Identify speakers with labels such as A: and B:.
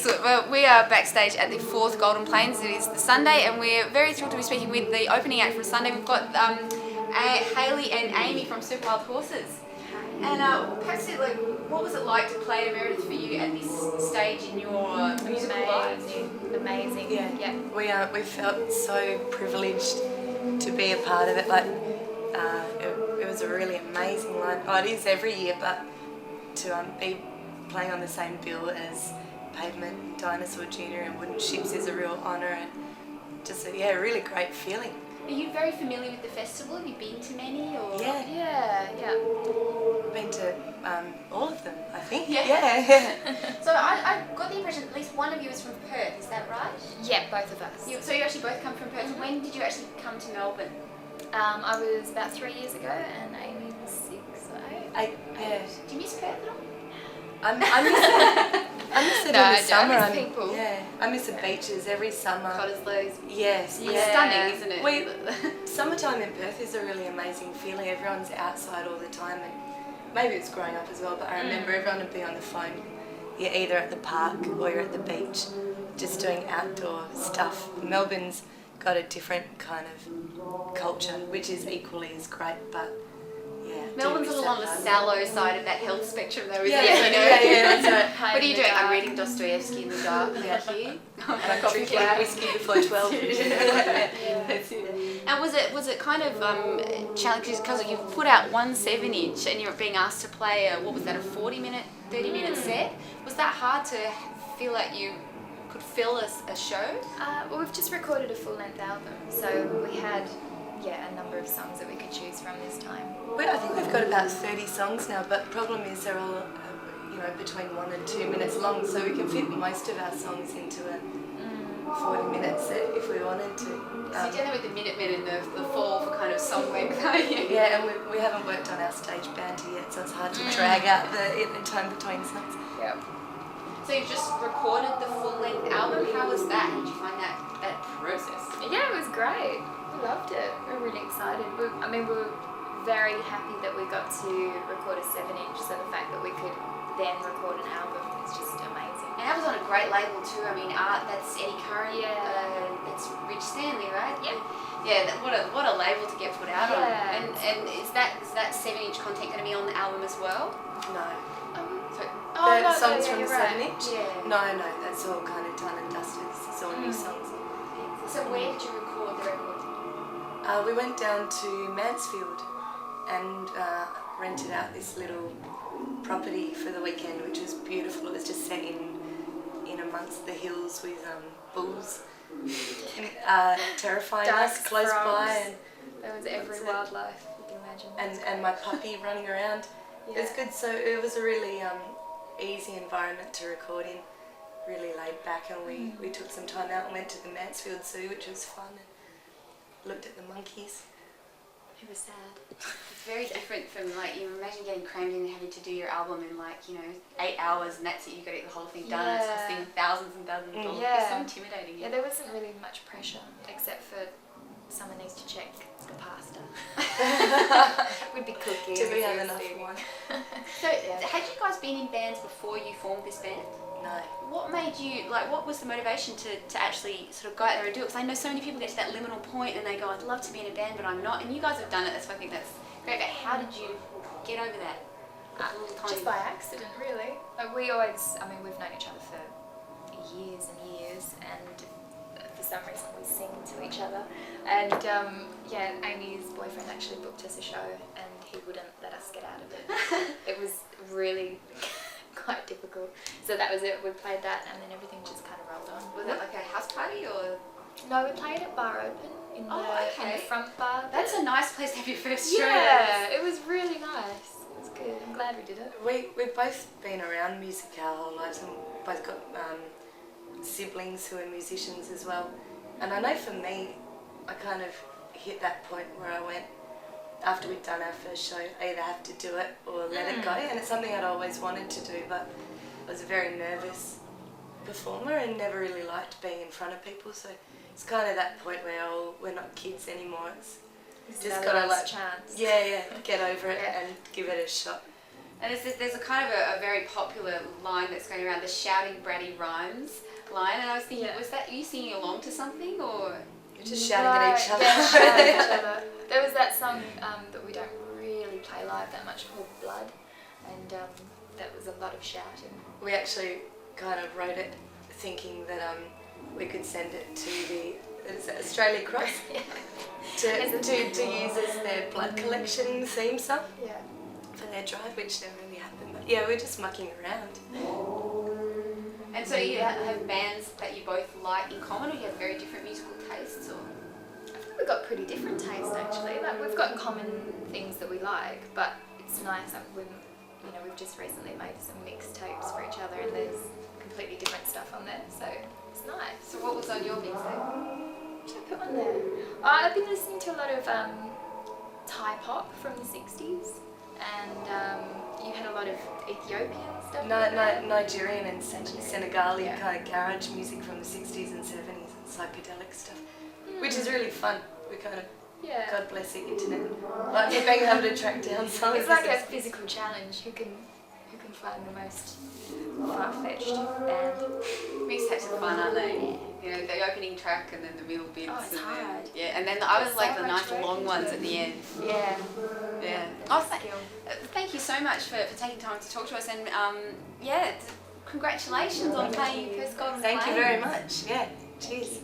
A: So, well, we are backstage at the 4th Golden Plains. It is the Sunday, and we're very thrilled to be speaking with the opening act from Sunday. We've got Hayley and Amy from Super Wild Horses. And perhaps, what was it like to play at Meredith for you at this stage in your musical lives?
B: Amazing.
C: Yeah. We felt so privileged to be a part of it. It was a really amazing line. Oh, it is every year, but to be playing on the same bill as Pavement, Dinosaur Junior and Wooden Ships is a real honour and just a really great feeling.
A: Are you very familiar with the festival? Have you been to many? Or?
C: Yeah. Been to all of them, I think.
A: Yeah. So I got the impression at least one of you is from Perth, is that right?
B: Yeah, both of us.
A: So you actually both come from Perth.
B: Mm-hmm.
A: When did you actually come to Melbourne?
B: I was about 3 years ago and Amy was 6 or 8.
C: Yeah.
A: Do you miss Perth at all?
C: I miss it in the summer.
B: I miss people.
C: Yeah, I miss the beaches every summer.
A: Cottesloe's.
C: Yes,
A: It's stunning, isn't it?
C: Summertime in Perth is a really amazing feeling. Everyone's outside all the time, and maybe it's growing up as well, but I remember everyone would be on the phone. You're either at the park or you're at the beach, just doing outdoor stuff. Melbourne's got a different kind of culture, which is equally as great, but yeah.
A: Melbourne's a little on the sallow side of that health spectrum though, isn't
C: Yeah,
A: it?
C: that's right.
A: What are you doing? I'm reading Dostoevsky in the dark. Thank you.
C: And I'm drinking whiskey before 12.
A: That's it. And was it kind of challenging because you put out one 7-inch and you're being asked to play a 40-minute, 30-minute set? Was that hard to feel like you could fill a show?
B: Well, we've just recorded a full-length album, so we had a number of songs that we could choose from this time.
C: I think we've got about 30 songs now, but the problem is they're all between 1 and 2 minutes long, so we can fit most of our songs into a 40-minute set if we wanted to.
A: So you're dealing with the Minutemen and the fall for kind of song length, aren't you?
C: Yeah, and we haven't worked on our stage banter yet, so it's hard to drag out the time between songs.
B: Yeah.
A: So you've just recorded the full-length album. How was that? How did you find that process?
B: Yeah, it was great. We loved it. We were really excited. We were very happy that we got to record a 7-inch, so the fact that we could then record an album is just amazing.
A: And that was on a great label too. I mean, that's Eddie Curran.
B: Yeah.
A: That's Rich Stanley, right?
B: Yeah.
A: Yeah. What a label to get put out on.
B: Yeah.
A: And is that 7-inch content going to be on the album as well?
C: No.
A: The
C: songs from the 7-inch?
A: Yeah.
C: No, that's all kind of done and dusted. It's all new songs.
A: So where did you record the record?
C: We went down to Mansfield and rented out this little property for the weekend, which was beautiful. It was just set in amongst the hills with bulls, terrifying us close by, and
B: there was every wildlife you can imagine.
C: And my puppy running around. Yeah. It was good. So it was a really easy environment to record in, really laid back, and we took some time out and went to the Mansfield Zoo, which was fun, and looked at the monkeys.
A: It was sad. It's very different from you imagine getting crammed in and having to do your album in 8 hours, and that's it. You got to get the whole thing done. And it's costing thousands and thousands of dollars. It's so intimidating.
B: Yeah, there wasn't really much pressure except for someone needs to check the pasta. We'd be cooking.
C: Did we have enough wine?
A: So, had you guys been in bands before you formed this band?
C: No.
A: What made you, what was the motivation to actually sort of go out there and do it? Because I know so many people get to that liminal point and they go, I'd love to be in a band, but I'm not. And you guys have done it, that's why I think that's great. But how did you get over that?
B: Just by accident, really. We've known each other for years and years, and for some reason we sing to each other. And Amy's boyfriend actually booked us a show and he wouldn't let us get out of it. It was really quite difficult. So that was it. We played that and then everything just kind of rolled on.
A: Was it like a house party or?
B: No, we played at Bar Open in the front bar.
A: That's a nice place to have your first show.
B: Yeah, it was really nice. It was good. I'm glad we did it.
C: We've both been around music our whole lives and both got siblings who are musicians as well. And I know for me, I kind of hit that point where I went, after we'd done our first show, I either have to do it or let it go. And it's something I'd always wanted to do, but I was a very nervous performer and never really liked being in front of people. So it's kind of that point where we're not kids anymore. It's just got to
B: chance.
C: Yeah, get over it and give it a shot.
A: And there's a kind of a very popular line that's going around, the shouting bratty rhymes line, and I was thinking, was that you singing along to something, or?
C: You're just shouting at each other.
B: Yeah, shouting at each other. There was that song that we don't really play live that much called Blood, and that was a lot of shouting.
C: We actually kind of wrote it thinking that we could send it to the Australia Cross to use as their blood collection theme song for their drive, which never really happened. But yeah, we're just mucking around.
A: And so you have bands that you both like in common, or you have very different musical tastes, or?
B: I think we've got pretty different tastes actually. Like we've got common things that we like, but it's nice. We've just recently made some mixtapes for each other, and there's completely different stuff on there, so it's nice.
A: So what was on your mixtape?
B: What should I put on there? I've been listening to a lot of Thai pop from the 60s, and you had a lot of Ethiopian stuff.
C: Nigerian and Senegali kind of garage music from the 60s and 70s and psychedelic stuff, which is really fun. We kind of, God bless the internet, like being able to track down songs.
B: It's like a physical challenge. Who can find the most far-fetched band?
A: Mixtapes are fun, aren't they? You know, the opening track and then the middle bits.
B: Oh, it's hard.
A: And then I was like
B: so
A: the
B: much
A: nice
B: work
A: long
B: into
A: ones
B: it.
A: at the end.
B: Yeah.
A: Oh, thank you so much for taking time to talk to us, and congratulations on playing your first Golden
C: Thank you
A: Plane.
C: very much. Yeah, cheers.